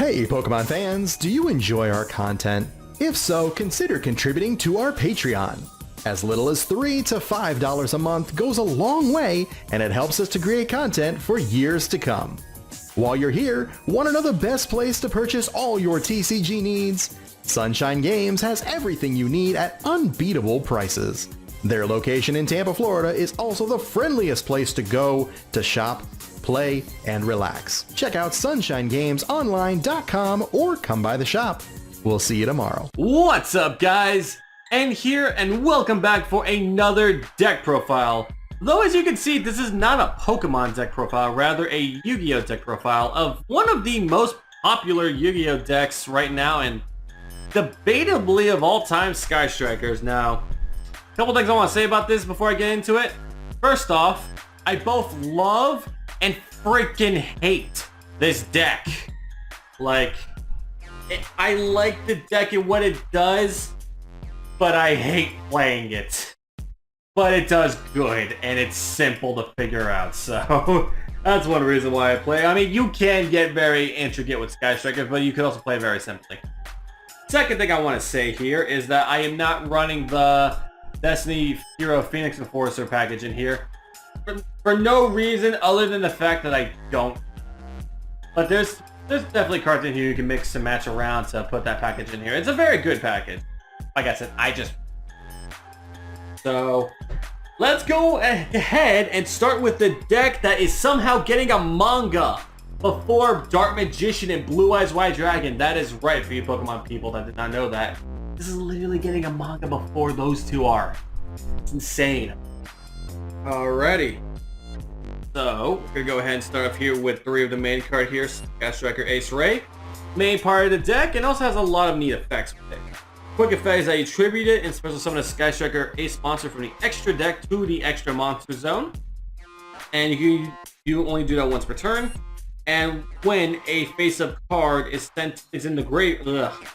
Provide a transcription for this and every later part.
Hey Pokemon fans, do you enjoy our content? If so, consider contributing to our Patreon. As little as $3 to $5 a month goes a long way, and it helps us to create content for years to come. While you're here, want to know the best place to purchase all your TCG needs? Sunshine Games has everything you need at unbeatable prices. Their location in Tampa, Florida is also the friendliest place to go to shop, play, and relax. Check out sunshinegamesonline.com or come by the shop. We'll see you tomorrow. What's up, guys? And here, and welcome back for another deck profile. Though as you can see, this is not a Pokemon deck profile, rather a Yu-Gi-Oh deck profile of one of the most popular Yu-Gi-Oh decks right now, and debatably of all time, Sky Strikers. Now, a couple things I want to say about this before I get into it. First off, I both love and freaking hate this deck. Like, I like the deck and what it does, but I hate playing it. But it does good, and it's simple to figure out, so that's one reason why I play. I mean, you can get very intricate with Sky Strikers, but you can also play very simply. Second thing I want to say here is that I am not running the Destiny Hero Phoenix Enforcer package in here for no reason other than the fact that I don't. But there's definitely cards in here you can mix and match around to put that package in here. It's a very good package. Like I said, So, let's go ahead and start with the deck that is somehow getting a manga before Dark Magician and Blue Eyes White Dragon. That is right for you Pokemon people that did not know that. This is literally getting a manga before those two are. It's insane. Alrighty. So, we're going to go ahead and start off here with three of the main card here. Sky Striker Ace Ray. Main part of the deck, and also has a lot of neat effects with it. Quick effect is that you tribute it and special summon a Sky Striker Ace monster from the extra deck to the extra monster zone. And you only do that once per turn. And when a face-up card is in the grave... Ugh.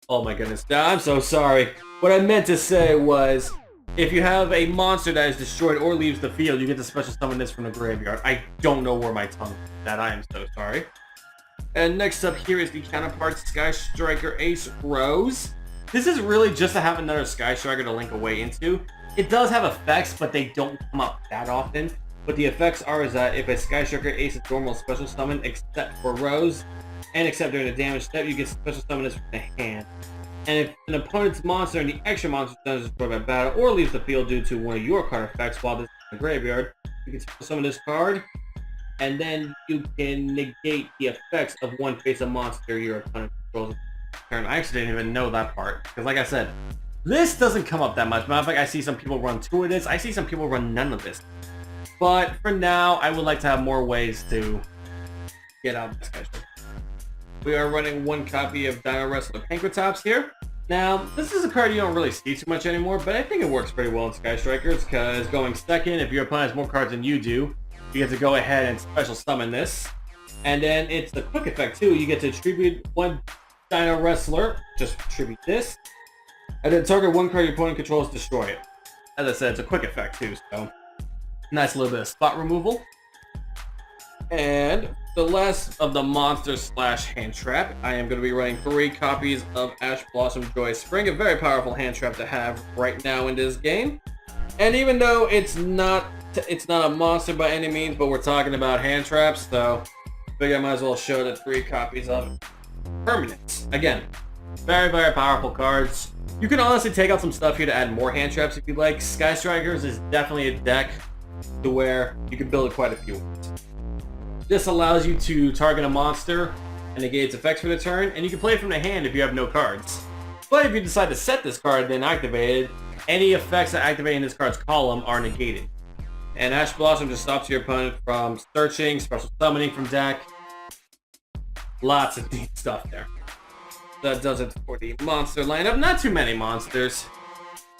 Oh my goodness. I'm so sorry. What I meant to say was, if you have a monster that is destroyed or leaves the field, you get to special summon this from the graveyard. I don't know where my tongue is at. I am so sorry. And next up here is the counterpart Sky Striker Ace Rose. This is really just to have another Sky Striker to link away into. It does have effects, but they don't come up that often. What the effects are is that if a Sky Striker Ace is normal special summon except for Rose, and except during the damage step, you get special summon this from the hand. And if an opponent's monster in the extra monster zone is destroyed by battle or leaves the field due to one of your card effects while this is in the graveyard, you can special summon this card, and then you can negate the effects of one face-up monster your opponent controls. I actually didn't even know that part, because like I said, this doesn't come up that much. Matter of fact, I see some people run two of this. I see some people run none of this. But for now, I would like to have more ways to get out of this guy. We are running one copy of Dino Wrestler Pankratops here. Now, this is a card you don't really see too much anymore, but I think it works pretty well in Sky Strikers, because going second, if your opponent has more cards than you do, you get to go ahead and special summon this. And then it's the quick effect too. You get to tribute one Dino Wrestler, just tribute this, and then target one card your opponent controls, destroy it. As I said, it's a quick effect too, so nice little bit of spot removal. And the last of the monster slash hand trap, I am going to be running 3 copies of Ash Blossom Joy Spring, a very powerful hand trap to have right now in this game. And even though it's not a monster by any means, but we're talking about hand traps, so I figure I might as well show the 3 copies of Permanence. Again, very, very powerful cards. You can honestly take out some stuff here to add more hand traps if you like. Sky Strikers is definitely a deck to where you can build quite a few. This allows you to target a monster and negate its effects for the turn, and you can play it from the hand if you have no cards. But if you decide to set this card and then activate it, any effects that activate in this card's column are negated. And Ash Blossom just stops your opponent from searching, special summoning from deck. Lots of neat stuff there. That does it for the monster lineup. Not too many monsters.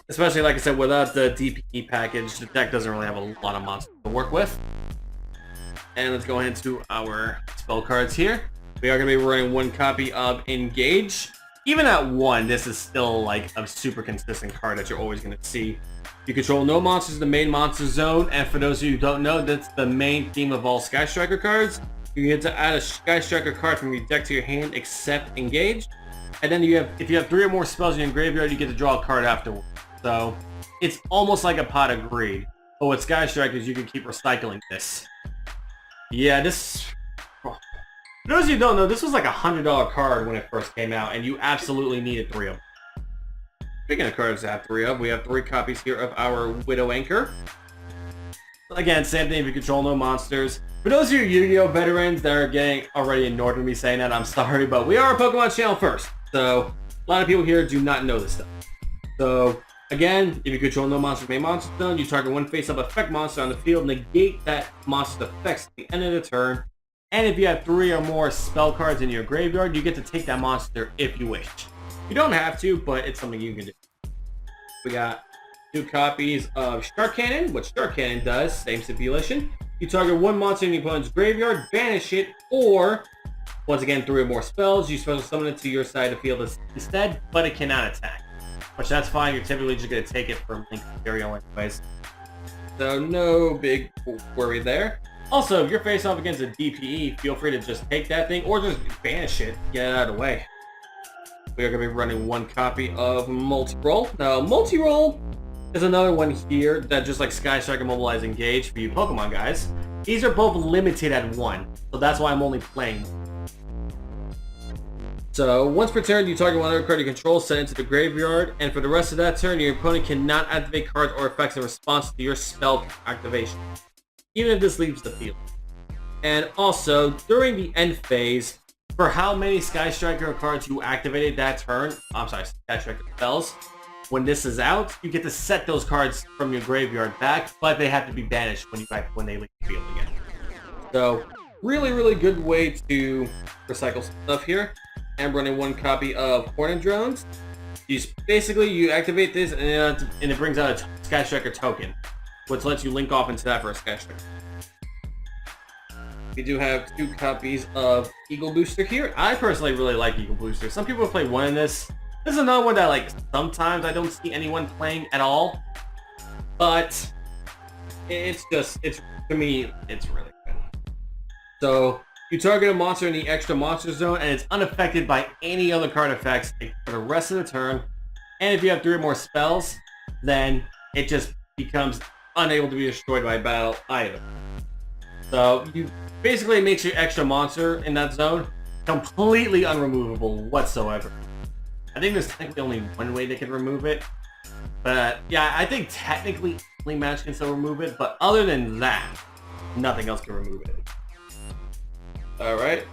Especially, like I said, without the DPE package, the deck doesn't really have a lot of monsters to work with. And let's go into our spell cards here. We are going to be running one copy of Engage. Even at 1, this is still like a super consistent card that you're always going to see. You control no monsters in the main monster zone, and for those of you who don't know, that's the main theme of all Sky Striker cards. You get to add a Sky Striker card from your deck to your hand, except engage. And then if you have 3 or more spells in your graveyard, you get to draw a card afterwards. So it's almost like a pot of greed. But with Sky Strikers, you can keep recycling this. Yeah, this... For those of you who don't know, this was like a $100 card when it first came out, and you absolutely needed 3 of them. Speaking of cards to have 3 of, we have 3 copies here of our Widow Anchor. Again, same thing if you control no monsters. For those of you Yu-Gi-Oh! Veterans that are getting already annoyed with me saying that, I'm sorry, but we are a Pokemon channel first. So, a lot of people here do not know this stuff. So, again, if you control no monster main monster zone, you target one face-up effect monster on the field, negate that monster's effects at the end of the turn. And if you have 3 or more spell cards in your graveyard, you get to take that monster if you wish. You don't have to, but it's something you can do. We got 2 copies of Shark Cannon. What Shark Cannon does, same stipulation. You target one monster in your opponent's graveyard, banish it, or, once again, 3 or more spells, you special summon it to your side of the field instead, but it cannot attack. Which, that's fine, you're typically just going to take it from Link Material anyways. So, no big worry there. Also, if you're faced off against a DPE, feel free to just take that thing, or just banish it, get it out of the way. We are going to be running 1 copy of Multi-Roll. Now, Multi-Roll is another one here that just like Sky Striker, Mobilize, Engage for you Pokemon guys. These are both limited at 1, so that's why I'm only playing. So, once per turn, you target one other card you control, send it to the graveyard, and for the rest of that turn, your opponent cannot activate cards or effects in response to your spell activation, even if this leaves the field. And also, during the end phase, for how many Sky Striker cards you activated that turn, Sky Striker spells, when this is out, you get to set those cards from your graveyard back, but they have to be banished when they leave the field again. So, really, really good way to recycle stuff here. I'm running 1 copy of Hornet Drones. You activate this, and it brings out a Sky Striker token, which lets you link off into that for a Sky Striker. We do have 2 copies of Eagle Booster here. I personally really like Eagle Booster. Some people play 1 in this. This is another one that, like, sometimes I don't see anyone playing at all. But to me, it's really good. So, you target a monster in the extra monster zone, and it's unaffected by any other card effects for the rest of the turn. And if you have 3 or more spells, then it just becomes unable to be destroyed by battle either. So, basically it makes your extra monster in that zone completely unremovable whatsoever. I think there's technically only one way they can remove it. But yeah, I think technically only match can still remove it, but other than that, nothing else can remove it. Alright.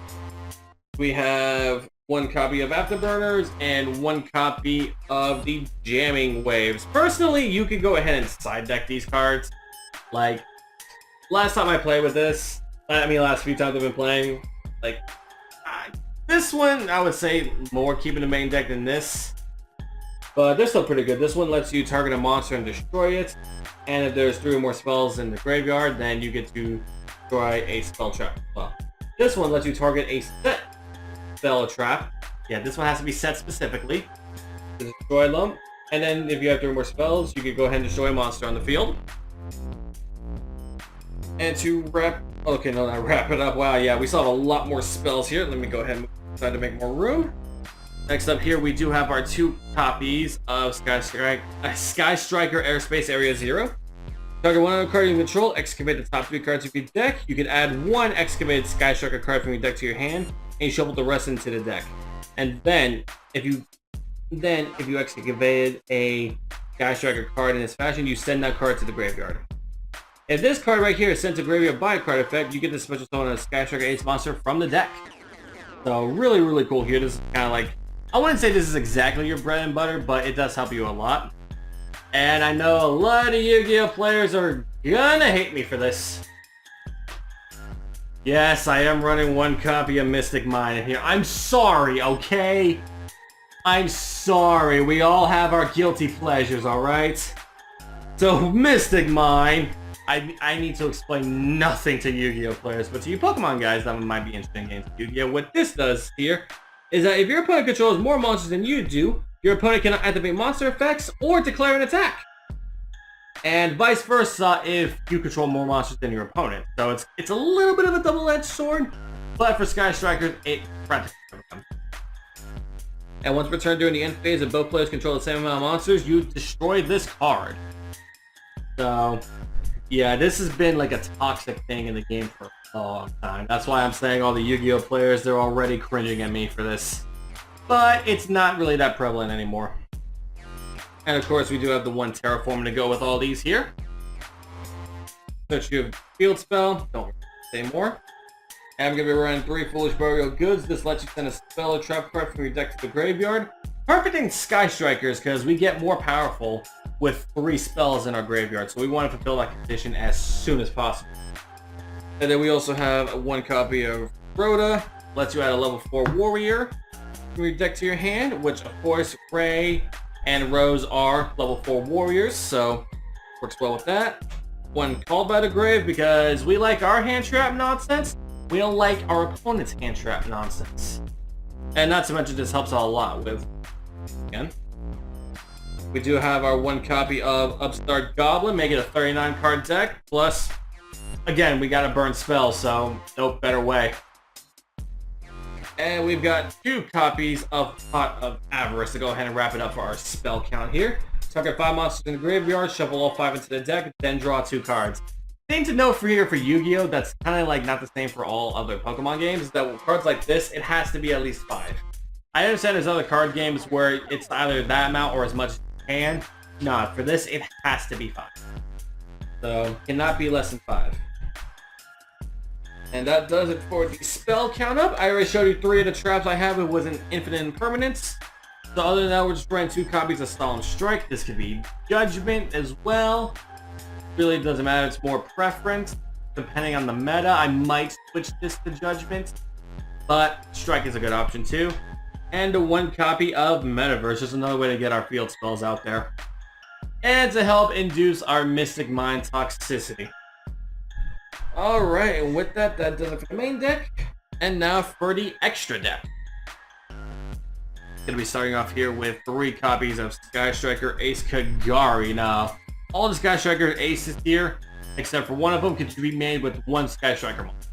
We have 1 copy of Afterburners and 1 copy of the Jamming Waves. Personally, you could go ahead and side deck these cards. Like, last time I played with this, last few times I've been playing, like, this one, I would say more keeping the main deck than this. But they're still pretty good. This one lets you target a monster and destroy it. And if there's 3 or more spells in the graveyard, then you get to destroy a spell trap. Well, this one lets you target a set spell trap. Yeah, this one has to be set specifically to destroy them. And then if you have 3 more spells, you can go ahead and destroy a monster on the field. And to wrap it up. Wow, yeah, we still have a lot more spells here. Let me go ahead and try to make more room. Next up here, we do have our 2 copies of Sky Striker Airspace Area 0. Target one other card you control, excavate the top 3 cards of your deck. You can add 1 excavated Sky Striker card from your deck to your hand, and you shuffle the rest into the deck. And then, if you excavated a Sky Striker card in this fashion, you send that card to the graveyard. If this card right here is sent to graveyard by a card effect, you get the special summon a Sky Striker Ace monster from the deck. So really, really cool here. This is kind of like, I wouldn't say this is exactly your bread and butter, but it does help you a lot. And I know a lot of Yu-Gi-Oh! Players are gonna hate me for this. Yes, I am running 1 copy of Mystic Mine in here. I'm sorry, okay? I'm sorry. We all have our guilty pleasures, alright? So, Mystic Mine, I need to explain nothing to Yu-Gi-Oh! Players, but to you Pokemon guys, that might be interesting games of Yu-Gi-Oh! What this does here is that if your opponent controls more monsters than you do, your opponent cannot activate monster effects or declare an attack. And vice versa if you control more monsters than your opponent. So it's a little bit of a double-edged sword, but for Sky Strikers, it practically never comes. And once returned during the end phase and both players control the same amount of monsters, you destroy this card. So, yeah, this has been like a toxic thing in the game for a long time. That's why I'm saying all the Yu-Gi-Oh players, they're already cringing at me for this. But it's not really that prevalent anymore. And of course, we do have the one terraforming to go with all these here. Search your field spell. Don't say more. And I'm going to be running 3 Foolish Burial Goods. This lets you send a spell or trap card from your deck to the graveyard. Perfect in Sky Strikers because we get more powerful with 3 spells in our graveyard. So we want to fulfill that condition as soon as possible. And then we also have 1 copy of Rhoda. Lets you add a level 4 warrior from your deck to your hand, which of course Ray and Rose are level 4 warriors. So works well with that. 1 Called by the Grave because we like our hand trap nonsense. We don't like our opponent's hand trap nonsense. And not to mention this helps out a lot with, again, we do have our 1 copy of Upstart Goblin, make it a 39 card deck, plus, again, we got a burn spell, so no better way. And we've got 2 copies of Pot of Avarice to go ahead and wrap it up for our spell count here. Target 5 monsters in the graveyard, shuffle all 5 into the deck, then draw 2 cards. Thing to note for here for Yu-Gi-Oh! That's kind of like not the same for all other Pokemon games, is that with cards like this, it has to be at least 5. I understand there's other card games where it's either that amount or as much as you can. No, for this, it has to be 5. So, cannot be less than 5. And that does it for the spell count up. I already showed you 3 of the traps I have. It wasn't infinite impermanence. So other than that, we're just running 2 copies of Solemn Strike. This could be Judgment as well. Really doesn't matter, it's more preference. Depending on the meta, I might switch this to Judgment, but Strike is a good option too. And a 1 copy of Metaverse, just another way to get our field spells out there. And to help induce our Mystic Mind toxicity. Alright, and with that, that does it for the main deck. And now for the extra deck. Gonna be starting off here with 3 copies of Sky Striker Ace Kagari. Now, all the Sky Striker aces here, except for one of them, can be made with 1 Sky Striker monster.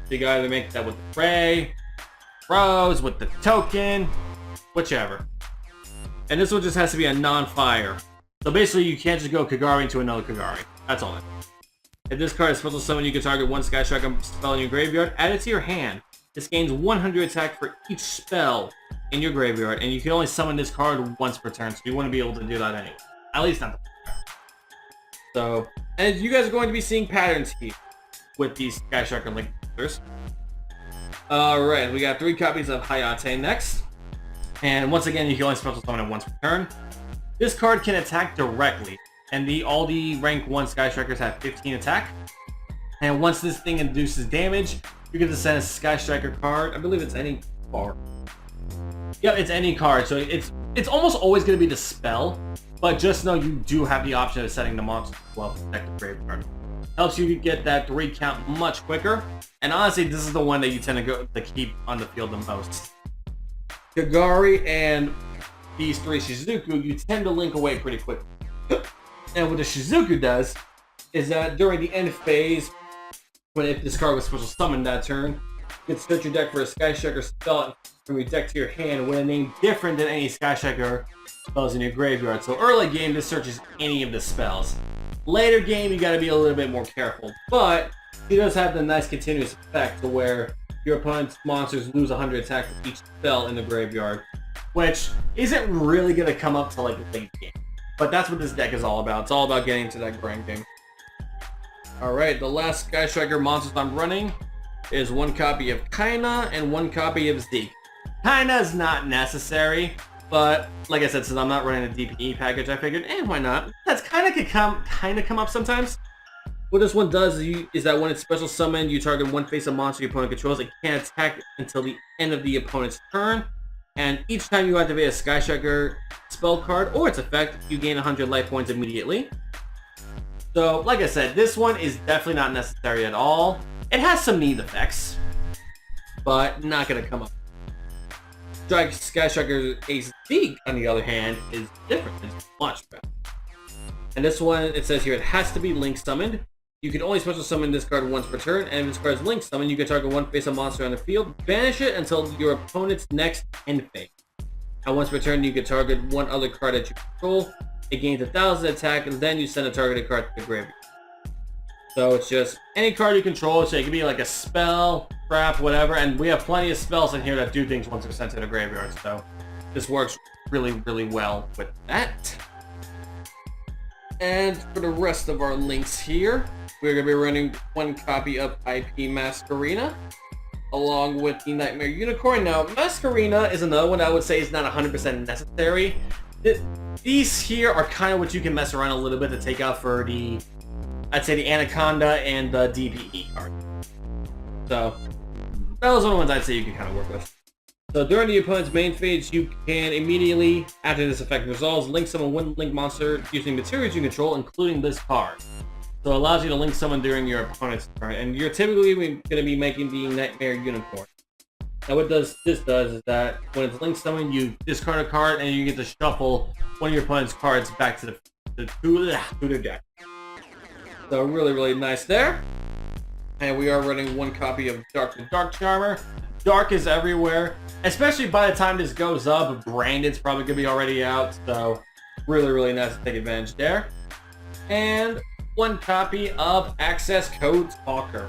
So you can either make that with the Ray, Rose, with the token, whichever. And this one just has to be a non-fire. So basically you can't just go Kagari into another Kagari. That's all it is. If this card is special summon, you can target 1 Sky Striker spell in your graveyard, add it to your hand. This gains 100 attack for each spell in your graveyard, and you can only summon this card once per turn, so you wouldn't be able to do that anyway. At least not the So, and you guys are going to be seeing patterns here with these Sky Striker Link monsters. Alright, we got 3 copies of Hayate next. And once again, you can only special summon it once per turn. This card can attack directly, and all the rank 1 Sky Strikers have 15 attack. And once this thing induces damage, you get to send a Sky Striker card. I believe it's any card. Yep, it's any card, so it's almost always going to be the spell. But just know you do have the option of setting the monster as well to protect the graveyard. Helps you get that 3 count much quicker. And honestly, this is the one that you tend to keep on the field the most. Kagari and these 3 Shizuku, you tend to link away pretty quickly. And what the Shizuku does is that during the end phase, if this card was special summoned that turn, you can search your deck for a Sky Striker spell from your deck to your hand with a name different than any Sky Striker spells in your graveyard. So early game, this searches any of the spells. Later game, you gotta be a little bit more careful. But he does have the nice continuous effect to where your opponent's monsters lose 100 attack for each spell in the graveyard, which isn't really gonna come up to like late game. But that's what this deck is all about. It's all about getting to that grand game. Alright, the last Sky Striker monsters I'm running is 1 copy of Kaina and 1 copy of Zeke. Kaina is not necessary, but like I said, since I'm not running a DPE package, I figured, why not? That's kind of come up sometimes. What this one does is that when it's special summoned, you target 1 face-up monster your opponent controls. It can't attack until the end of the opponent's turn. And each time you activate a Sky Striker spell card or its effect, you gain 100 life points immediately. So, like I said, this one is definitely not necessary at all. It has some neat effects, but not going to come up. Sky Striker Ace Zeke, on the other hand, is different. It's much better. And this one, it says here, it has to be Link summoned. You can only special summon this card once per turn, and if this card is linked summon, you can target one face-up monster on the field, banish it until your opponent's next end phase. And once per turn, you can target one other card that you control. It gains 1,000 attack, and then you send a targeted card to the graveyard. So it's just any card you control, so it can be like a spell, trap, whatever, and we have plenty of spells in here that do things once they're sent to the graveyard, so this works really, really well with that. And for the rest of our links here, we're going to be running one copy of IP Masquerena, along with the Nightmare Unicorn. Now, Masquerena is another one I would say is not 100% necessary. These here are kind of what you can mess around a little bit to take out for the, I'd say, the Anaconda and the DPE card. So, those are the ones I'd say you can kind of work with. So during the opponent's main phase, you can immediately, after this effect resolves, link summon one link monster using materials you control, including this card. So it allows you to link someone during your opponent's turn, and you're typically going to be making the Nightmare Unicorn. Now what this does is that when it's linked someone, you discard a card, and you get to shuffle one of your opponent's cards back to their deck. So really, really nice there. And we are running one copy of Dark the Dark Charmer. Dark is everywhere, especially by the time this goes up. Branded's probably going to be already out, so really, really nice to take advantage there. And one copy of Access Code Talker.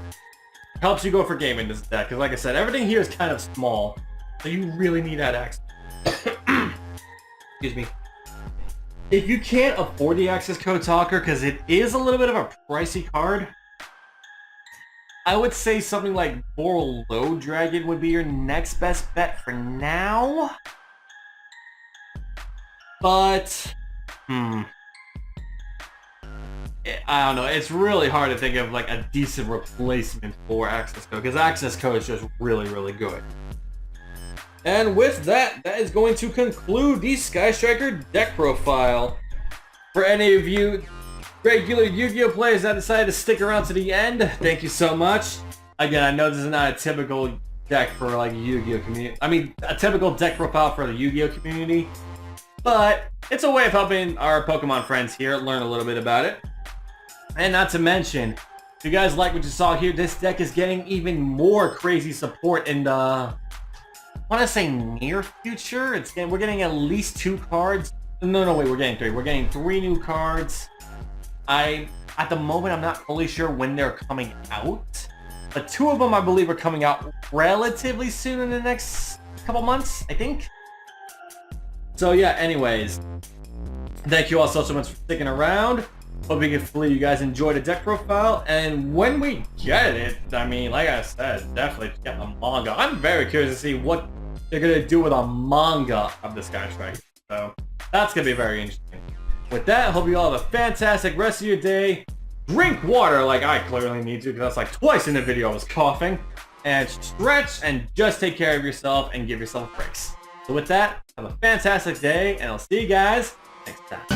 Helps you go for game in this deck, because like I said, everything here is kind of small, so you really need that access. Excuse me. If you can't afford the Access Code Talker, because it is a little bit of a pricey card, I would say something like Borlow Dragon would be your next best bet for now. But, I don't know. It's really hard to think of like a decent replacement for Access Code, because Access Code is just really, really good. And with that, that is going to conclude the Sky Striker deck profile. For any of you regular Yu-Gi-Oh players that decided to stick around to the end, thank you so much. Again, I know this is not a typical deck for like Yu-Gi-Oh community. I mean, a typical deck profile for the Yu-Gi-Oh community, but it's a way of helping our Pokemon friends here learn a little bit about it. And not to mention, if you guys like what you saw here, this deck is getting even more crazy support in the, I want to say near future. We're getting at least 2 cards. No, wait, we're getting 3. We're getting 3 new cards. At the moment, I'm not fully sure when they're coming out, but 2 of them, I believe, are coming out relatively soon in the next couple months, I think. So yeah, anyways, thank you all so much for sticking around. Hopefully you guys enjoyed the deck profile, and when we get it, I mean, like I said, definitely get the manga. I'm very curious to see what they're going to do with a manga of the Sky Striker, so that's going to be very interesting. With that, I hope you all have a fantastic rest of your day. Drink water like I clearly need to, because that's like twice in the video I was coughing. And stretch, and just take care of yourself and give yourself breaks. So with that, have a fantastic day, and I'll see you guys next time.